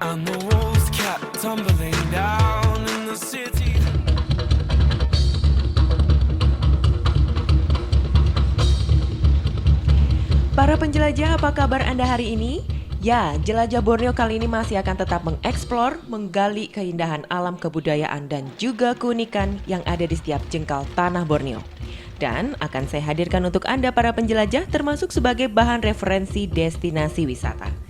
and the walls kept tumbling down in the city. Para penjelajah, apa kabar Anda hari ini? Ya, jelajah Borneo kali ini masih akan tetap mengeksplor, menggali keindahan alam kebudayaan dan juga keunikan yang ada di setiap jengkal tanah Borneo. Dan akan saya hadirkan untuk Anda para penjelajah termasuk sebagai bahan referensi destinasi wisata.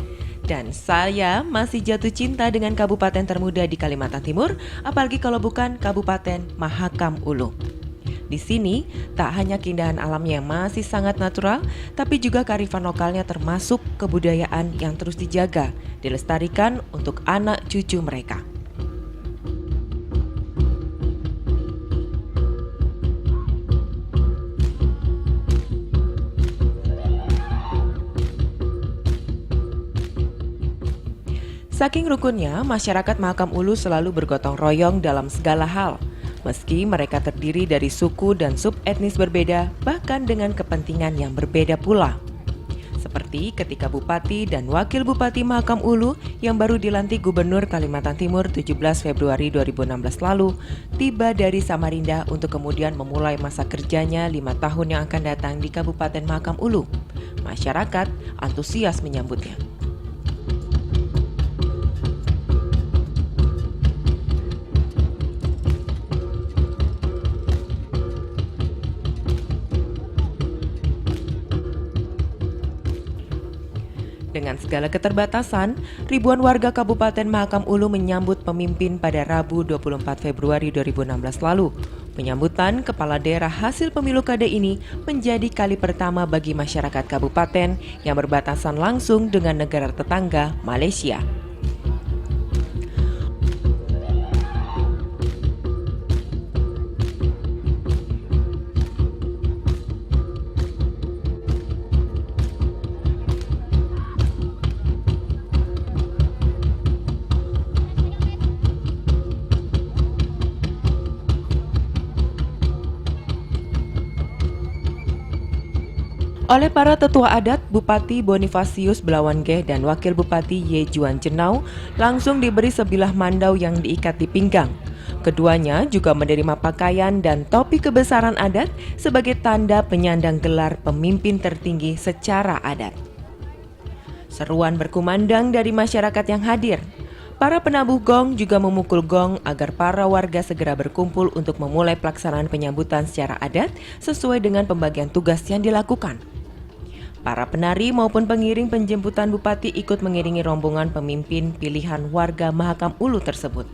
Dan saya masih jatuh cinta dengan kabupaten termuda di Kalimantan Timur, apalagi kalau bukan Kabupaten Mahakam Ulu. Di sini, tak hanya keindahan alamnya yang masih sangat natural, tapi juga kearifan lokalnya termasuk kebudayaan yang terus dijaga, dilestarikan untuk anak cucu mereka. Saking rukunnya, masyarakat Mahakam Ulu selalu bergotong royong dalam segala hal. Meski mereka terdiri dari suku dan sub-etnis berbeda, bahkan dengan kepentingan yang berbeda pula. Seperti ketika Bupati dan Wakil Bupati Mahakam Ulu yang baru dilantik Gubernur Kalimantan Timur 17 Februari 2016 lalu, tiba dari Samarinda untuk kemudian memulai masa kerjanya 5 tahun yang akan datang di Kabupaten Mahakam Ulu. Masyarakat antusias menyambutnya. Dengan segala keterbatasan, ribuan warga Kabupaten Mahakam Ulu menyambut pemimpin pada Rabu 24 Februari 2016 lalu. Penyambutan kepala daerah hasil pemilu kada ini menjadi kali pertama bagi masyarakat kabupaten yang berbatasan langsung dengan negara tetangga Malaysia. Oleh para tetua adat, Bupati Bonifasius Blawangge dan Wakil Bupati Ye Juan Jenau langsung diberi sebilah mandau yang diikat di pinggang. Keduanya juga menerima pakaian dan topi kebesaran adat sebagai tanda penyandang gelar pemimpin tertinggi secara adat. Seruan berkumandang dari masyarakat yang hadir. Para penabuh gong juga memukul gong agar para warga segera berkumpul untuk memulai pelaksanaan penyambutan secara adat sesuai dengan pembagian tugas yang dilakukan. Para penari maupun pengiring penjemputan bupati ikut mengiringi rombongan pemimpin pilihan warga Mahakam Ulu tersebut.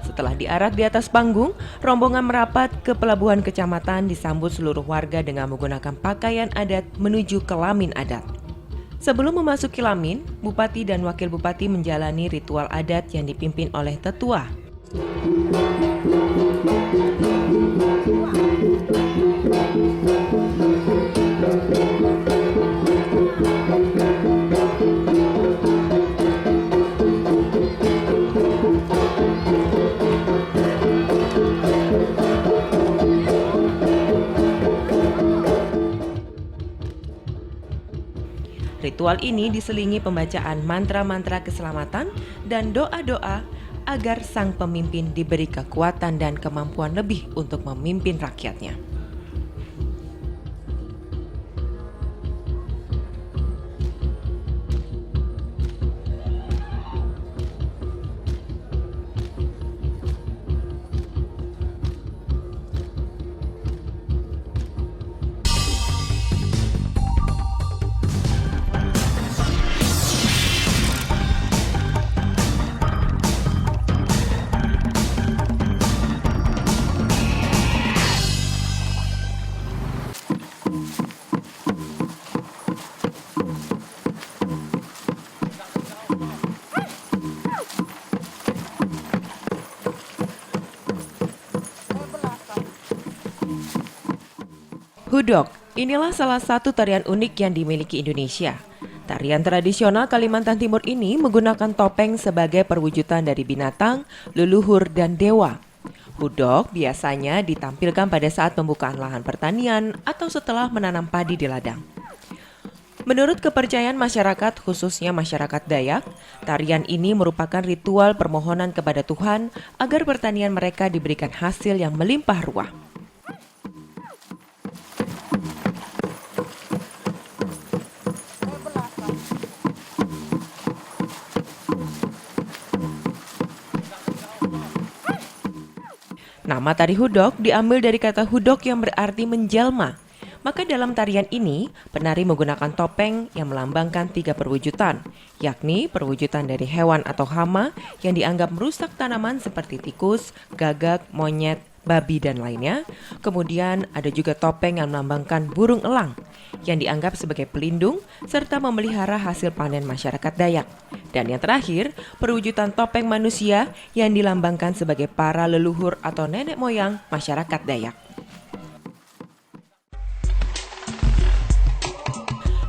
Setelah diarak di atas panggung, rombongan merapat ke pelabuhan kecamatan disambut seluruh warga dengan menggunakan pakaian adat menuju kelamin adat. Sebelum memasuki lamin, Bupati dan Wakil Bupati menjalani ritual adat yang dipimpin oleh tetua. Ritual ini diselingi pembacaan mantra-mantra keselamatan dan doa-doa agar sang pemimpin diberi kekuatan dan kemampuan lebih untuk memimpin rakyatnya. Hudok, inilah salah satu tarian unik yang dimiliki Indonesia. Tarian tradisional Kalimantan Timur ini menggunakan topeng sebagai perwujudan dari binatang, leluhur, dan dewa. Hudok biasanya ditampilkan pada saat pembukaan lahan pertanian atau setelah menanam padi di ladang. Menurut kepercayaan masyarakat, khususnya masyarakat Dayak, tarian ini merupakan ritual permohonan kepada Tuhan agar pertanian mereka diberikan hasil yang melimpah ruah. Nama tari hudok diambil dari kata hudok yang berarti menjelma. Maka dalam tarian ini, penari menggunakan topeng yang melambangkan 3 perwujudan, yakni perwujudan dari hewan atau hama yang dianggap merusak tanaman seperti tikus, gagak, monyet, babi, dan lainnya. Kemudian ada juga topeng yang melambangkan burung elang yang dianggap sebagai pelindung serta memelihara hasil panen masyarakat Dayak. Dan yang terakhir, perwujudan topeng manusia yang dilambangkan sebagai para leluhur atau nenek moyang masyarakat Dayak.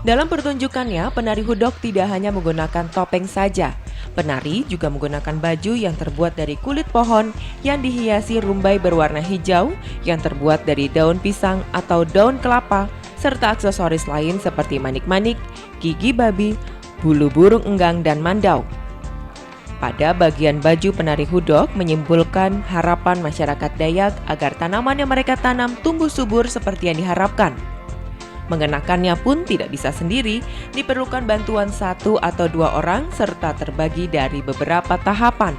Dalam pertunjukannya, penari hudok tidak hanya menggunakan topeng saja. Penari juga menggunakan baju yang terbuat dari kulit pohon yang dihiasi rumbai berwarna hijau yang terbuat dari daun pisang atau daun kelapa, serta aksesoris lain seperti manik-manik, gigi babi, bulu burung enggang, dan mandau. Pada bagian baju penari hudok menyimbolkan harapan masyarakat Dayak agar tanaman yang mereka tanam tumbuh subur seperti yang diharapkan. Mengenakannya pun tidak bisa sendiri, diperlukan bantuan 1 atau 2 orang serta terbagi dari beberapa tahapan.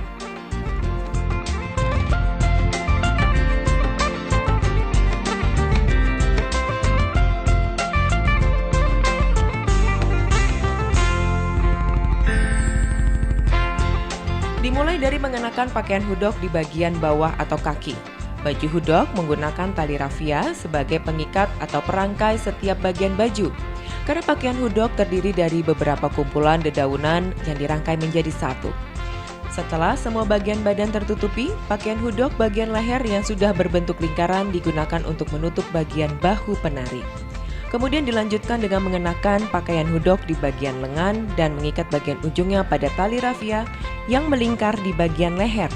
Dimulai dari mengenakan pakaian hudok di bagian bawah atau kaki. Baju hudok menggunakan tali rafia sebagai pengikat atau perangkai setiap bagian baju. Karena pakaian hudok terdiri dari beberapa kumpulan dedaunan yang dirangkai menjadi satu. Setelah semua bagian badan tertutupi, pakaian hudok bagian leher yang sudah berbentuk lingkaran digunakan untuk menutup bagian bahu penari. Kemudian dilanjutkan dengan mengenakan pakaian hudok di bagian lengan dan mengikat bagian ujungnya pada tali rafia yang melingkar di bagian leher.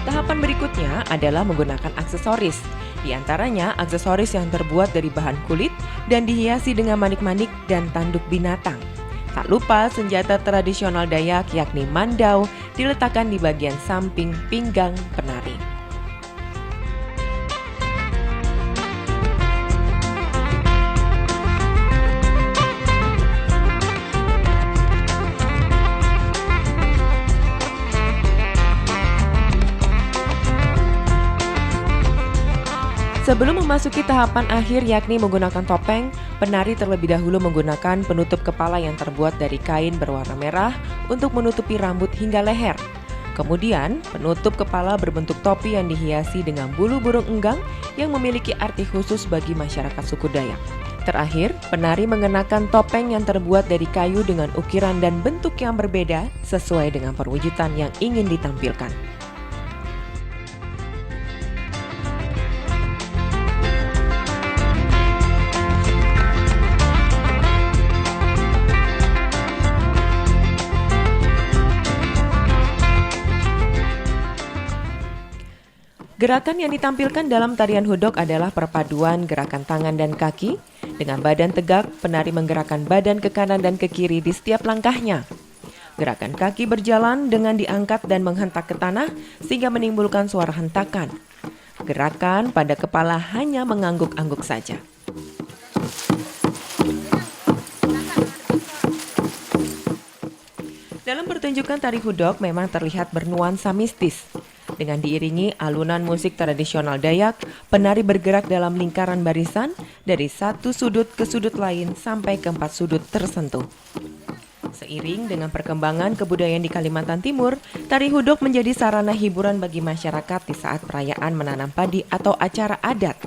Tahapan berikutnya adalah menggunakan aksesoris. Di antaranya aksesoris yang terbuat dari bahan kulit dan dihiasi dengan manik-manik dan tanduk binatang. Tak lupa senjata tradisional Dayak yakni mandau diletakkan di bagian samping pinggang penari. Sebelum memasuki tahapan akhir yakni menggunakan topeng, penari terlebih dahulu menggunakan penutup kepala yang terbuat dari kain berwarna merah untuk menutupi rambut hingga leher. Kemudian, penutup kepala berbentuk topi yang dihiasi dengan bulu burung enggang yang memiliki arti khusus bagi masyarakat suku Dayak. Terakhir, penari mengenakan topeng yang terbuat dari kayu dengan ukiran dan bentuk yang berbeda sesuai dengan perwujudan yang ingin ditampilkan. Gerakan yang ditampilkan dalam tarian hudok adalah perpaduan gerakan tangan dan kaki. Dengan badan tegak, penari menggerakkan badan ke kanan dan ke kiri di setiap langkahnya. Gerakan kaki berjalan dengan diangkat dan menghentak ke tanah sehingga menimbulkan suara hentakan. Gerakan pada kepala hanya mengangguk-angguk saja. Dalam pertunjukan tari hudok memang terlihat bernuansa mistis. Dengan diiringi alunan musik tradisional Dayak, penari bergerak dalam lingkaran barisan dari satu sudut ke sudut lain sampai ke 4 sudut tersentuh. Seiring dengan perkembangan kebudayaan di Kalimantan Timur, tari hudok menjadi sarana hiburan bagi masyarakat di saat perayaan menanam padi atau acara adat.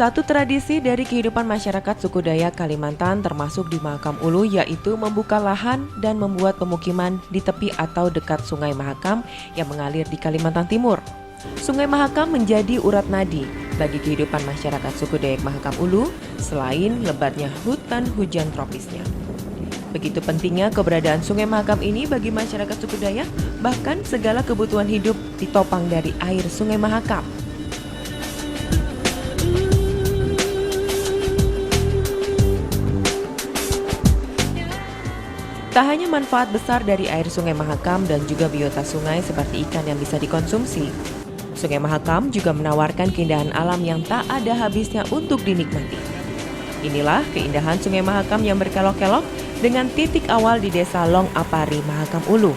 Satu tradisi dari kehidupan masyarakat suku Dayak Kalimantan termasuk di Mahakam Ulu yaitu membuka lahan dan membuat pemukiman di tepi atau dekat Sungai Mahakam yang mengalir di Kalimantan Timur. Sungai Mahakam menjadi urat nadi bagi kehidupan masyarakat suku Dayak Mahakam Ulu selain lebatnya hutan hujan tropisnya. Begitu pentingnya keberadaan Sungai Mahakam ini bagi masyarakat suku Dayak, bahkan segala kebutuhan hidup ditopang dari air Sungai Mahakam. Tak hanya manfaat besar dari air Sungai Mahakam dan juga biota sungai seperti ikan yang bisa dikonsumsi, Sungai Mahakam juga menawarkan keindahan alam yang tak ada habisnya untuk dinikmati. Inilah keindahan Sungai Mahakam yang berkelok-kelok dengan titik awal di Desa Long Apari, Mahakam Ulu.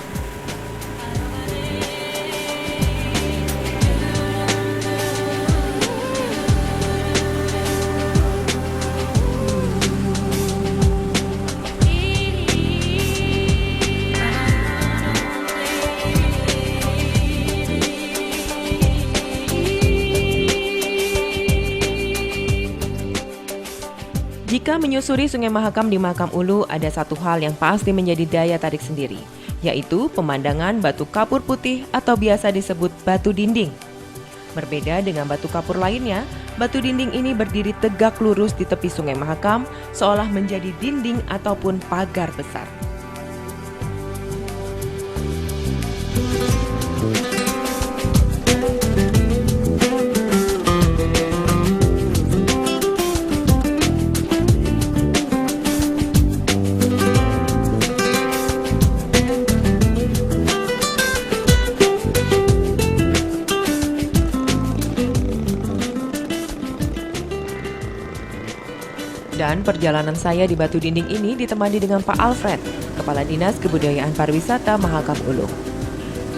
Jika menyusuri Sungai Mahakam di Mahakam Ulu, ada satu hal yang pasti menjadi daya tarik sendiri, yaitu pemandangan batu kapur putih atau biasa disebut batu dinding. Berbeda dengan batu kapur lainnya, batu dinding ini berdiri tegak lurus di tepi Sungai Mahakam, seolah menjadi dinding ataupun pagar besar. Dan perjalanan saya di batu dinding ini ditemani dengan Pak Alfred, Kepala Dinas Kebudayaan Pariwisata Mahakam Ulu.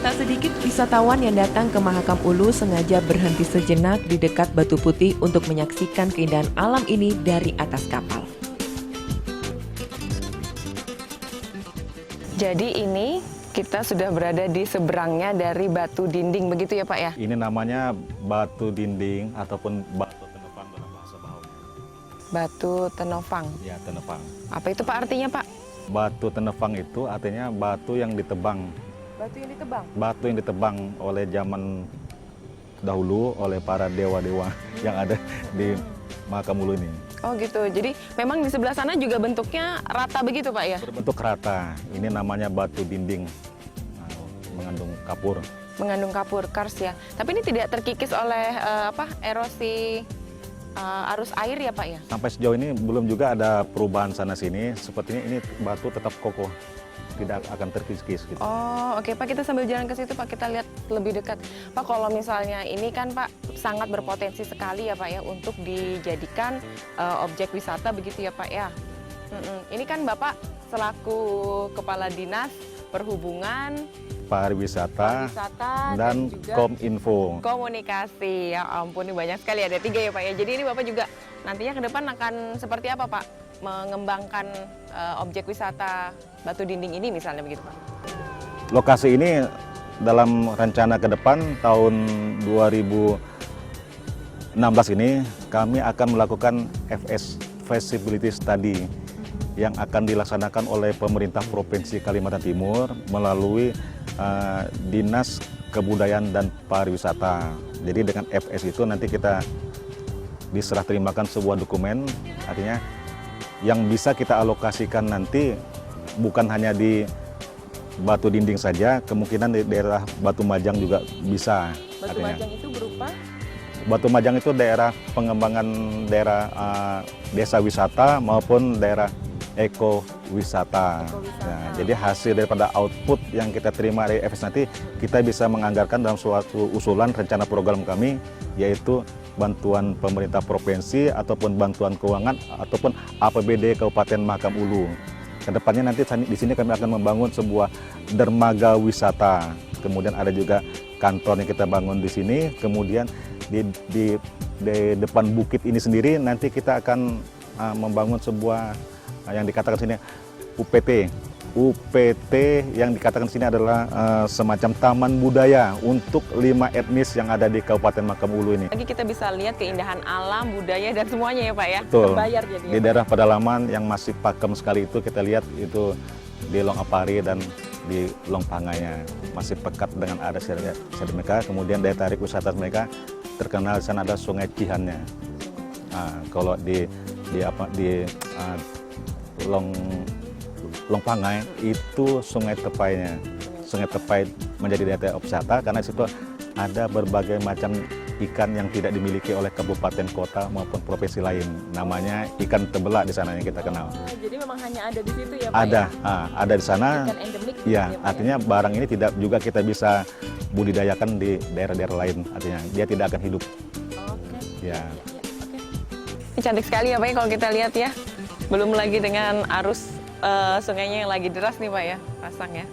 Tak sedikit wisatawan yang datang ke Mahakam Ulu sengaja berhenti sejenak di dekat batu putih untuk menyaksikan keindahan alam ini dari atas kapal. Jadi ini kita sudah berada di seberangnya dari batu dinding, begitu ya Pak ya? Ini namanya batu dinding ataupun batu tenofang dalam bahasa Bahonya. Batu tenofang. Ya, tenofang. Apa itu Pak artinya Pak? Batu tenofang itu artinya batu yang ditebang. Batu yang ditebang? Batu yang ditebang oleh zaman dahulu oleh para dewa-dewa yang ada di Mahakam Ulu ini. Oh gitu, jadi memang di sebelah sana juga bentuknya rata begitu Pak ya? Berbentuk rata. Ini namanya batu dinding, mengandung kapur. Mengandung kapur, kars ya. Tapi ini tidak terkikis oleh erosi arus air ya Pak ya? Sampai sejauh ini belum juga ada perubahan sana-sini. Sepertinya ini batu tetap kokoh, tidak akan terkikis gitu. Oh oke Pak, kita sambil jalan ke situ Pak, kita lihat lebih dekat. Pak, kalau misalnya ini kan Pak sangat berpotensi sekali ya Pak ya untuk dijadikan objek wisata begitu ya Pak ya. Ini kan Bapak selaku Kepala Dinas Perhubungan, Pariwisata dan juga Kominfo. Komunikasi. Ya ampun, ini banyak sekali, ada 3 ya Pak ya. Jadi ini Bapak juga nantinya ke depan akan seperti apa Pak? Mengembangkan objek wisata batu dinding ini misalnya begitu Pak? Lokasi ini dalam rencana ke depan tahun 2016 ini kami akan melakukan FS Feasibility Study yang akan dilaksanakan oleh pemerintah Provinsi Kalimantan Timur melalui Dinas Kebudayaan dan Pariwisata. Jadi dengan FS itu nanti kita diserah terimakan sebuah dokumen, artinya yang bisa kita alokasikan nanti bukan hanya di batu dinding saja, kemungkinan di daerah Batu Majang juga bisa. Batu Majang itu berupa? Batu Majang itu daerah pengembangan daerah desa wisata maupun daerah ekowisata. Nah, jadi hasil daripada output yang kita terima dari FS nanti kita bisa menganggarkan dalam suatu usulan rencana program kami, yaitu bantuan pemerintah provinsi ataupun bantuan keuangan ataupun APBD Kabupaten Mahakam Ulu. Kedepannya nanti di sini kami akan membangun sebuah dermaga wisata. Kemudian ada juga kantor yang kita bangun di sini. Kemudian di depan bukit ini sendiri nanti kita akan membangun sebuah yang dikatakan sini UPT. UPT yang dikatakan sini adalah semacam taman budaya untuk 5 etnis yang ada di Kabupaten Mahakam Ulu ini. Lagi kita bisa lihat keindahan alam, budaya, dan semuanya ya Pak ya? Betul. Terbayar jadi ya, Di Pak? daerah pedalaman yang masih pakem sekali itu kita lihat itu di Long Apari dan di Long Pangainya masih pekat dengan adat istiadat mereka. Kemudian daya tarik wisata mereka terkenal di sana ada Sungai Cihannya. Nah, kalau di Long Pangai itu Sungai Tepainya. Sungai Tepai menjadi daya tarik wisata karena di situ ada berbagai macam ikan yang tidak dimiliki oleh kabupaten, kota maupun provinsi lain. Namanya ikan tebelak di sana yang kita kenal. Jadi memang hanya ada di situ ya Pak? Ada, Ya? ada di sana. Ikan endemik. Ya, Pak, ya? artinya barang ini tidak juga kita bisa budidayakan di daerah-daerah lain. Artinya dia tidak akan hidup. Oke. Ya. Oke. Ini cantik sekali ya Pak ya kalau kita lihat ya. Belum lagi dengan arus sungainya yang lagi deras nih Pak ya, pasang ya.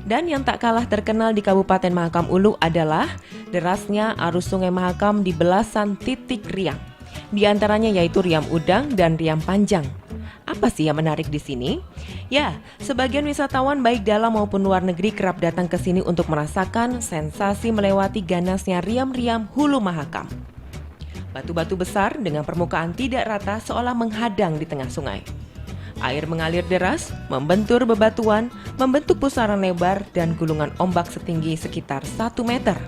Dan yang tak kalah terkenal di Kabupaten Mahakam Ulu adalah derasnya arus Sungai Mahakam di belasan titik riam. Di antaranya yaitu Riam Udang dan Riam Panjang. Apa sih yang menarik di sini? Ya, sebagian wisatawan baik dalam maupun luar negeri kerap datang ke sini untuk merasakan sensasi melewati ganasnya riam-riam Hulu Mahakam. Batu-batu besar dengan permukaan tidak rata seolah menghadang di tengah sungai. Air mengalir deras, membentur bebatuan, membentuk pusaran lebar dan gulungan ombak setinggi sekitar 1 meter.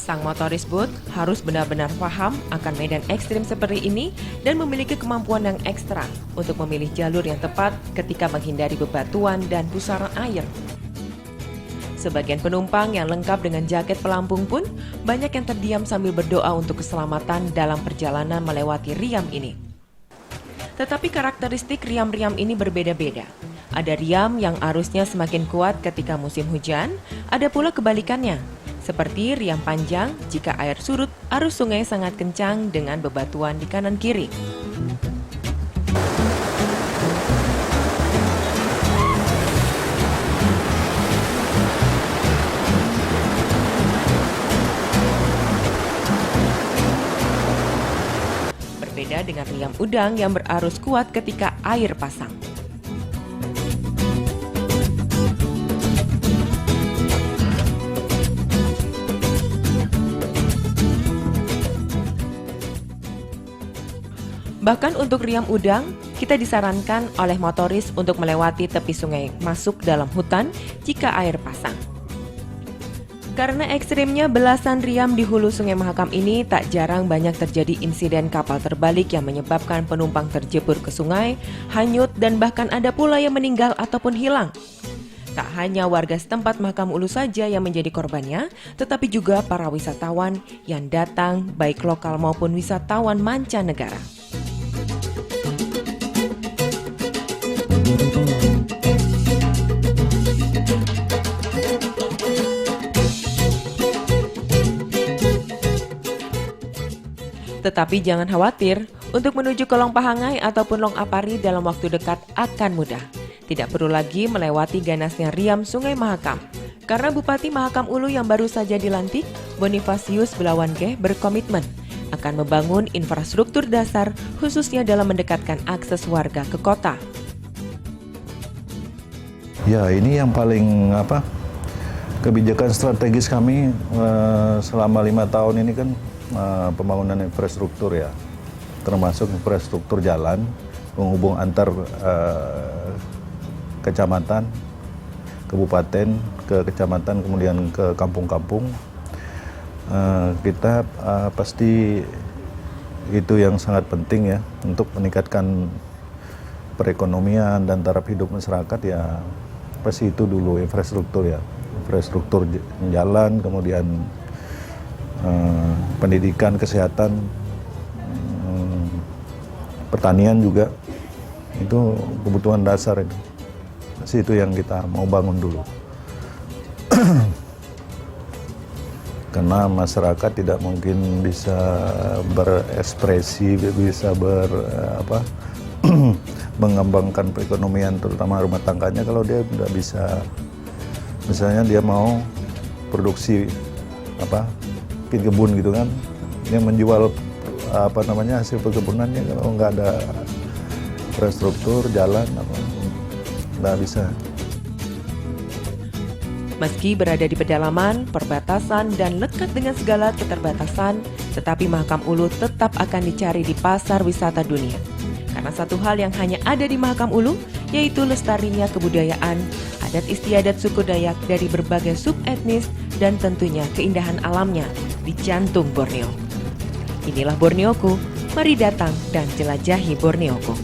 Sang motoris boat harus benar-benar paham akan medan ekstrim seperti ini dan memiliki kemampuan yang ekstra untuk memilih jalur yang tepat ketika menghindari bebatuan dan pusaran air. Sebagian penumpang yang lengkap dengan jaket pelampung pun banyak yang terdiam sambil berdoa untuk keselamatan dalam perjalanan melewati riam ini. Tetapi karakteristik riam-riam ini berbeda-beda. Ada riam yang arusnya semakin kuat ketika musim hujan, ada pula kebalikannya. Seperti Riam Panjang, jika air surut, arus sungai sangat kencang dengan bebatuan di kanan kiri. Berbeda dengan Riam Udang yang berarus kuat ketika air pasang. Bahkan untuk Riam Udang, kita disarankan oleh motoris untuk melewati tepi sungai masuk dalam hutan jika air pasang. Karena ekstrimnya belasan riam di hulu Sungai Mahakam ini, tak jarang banyak terjadi insiden kapal terbalik yang menyebabkan penumpang terjebur ke sungai, hanyut, dan bahkan ada pula yang meninggal ataupun hilang. Tak hanya warga setempat Mahakam Ulu saja yang menjadi korbannya, tetapi juga para wisatawan yang datang, baik lokal maupun wisatawan mancanegara. Tetapi jangan khawatir, untuk menuju ke Long Pahangai ataupun Long Apari dalam waktu dekat akan mudah. Tidak perlu lagi melewati ganasnya riam Sungai Mahakam. Karena Bupati Mahakam Ulu yang baru saja dilantik, Bonifasius Blawangkeh, berkomitmen akan membangun infrastruktur dasar khususnya dalam mendekatkan akses warga ke kota. Ya, ini yang paling kebijakan strategis kami selama 5 tahun ini kan pembangunan infrastruktur ya, termasuk infrastruktur jalan penghubung antar kecamatan, kabupaten ke kecamatan kemudian ke kampung-kampung. Kita pasti itu yang sangat penting ya untuk meningkatkan perekonomian dan taraf hidup masyarakat ya. pasti itu dulu infrastruktur ya, infrastruktur jalan, kemudian pendidikan, kesehatan, pertanian juga, itu kebutuhan dasar itu. Pasti itu yang kita mau bangun dulu. Karena masyarakat tidak mungkin bisa berekspresi, bisa mengembangkan perekonomian terutama rumah tangganya kalau dia tidak bisa, misalnya dia mau produksi bikin kebun gitu kan, dia menjual hasil perkebunannya, kalau nggak ada infrastruktur jalan nggak bisa. Meski berada di pedalaman, perbatasan, dan lekat dengan segala keterbatasan, tetapi Mahakam Ulu tetap akan dicari di pasar wisata dunia. Karena satu hal yang hanya ada di Mahakam Ulu, yaitu lestarinya kebudayaan, adat istiadat suku Dayak dari berbagai subetnis, dan tentunya keindahan alamnya di jantung Borneo. Inilah Borneoku, mari datang dan jelajahi Borneoku.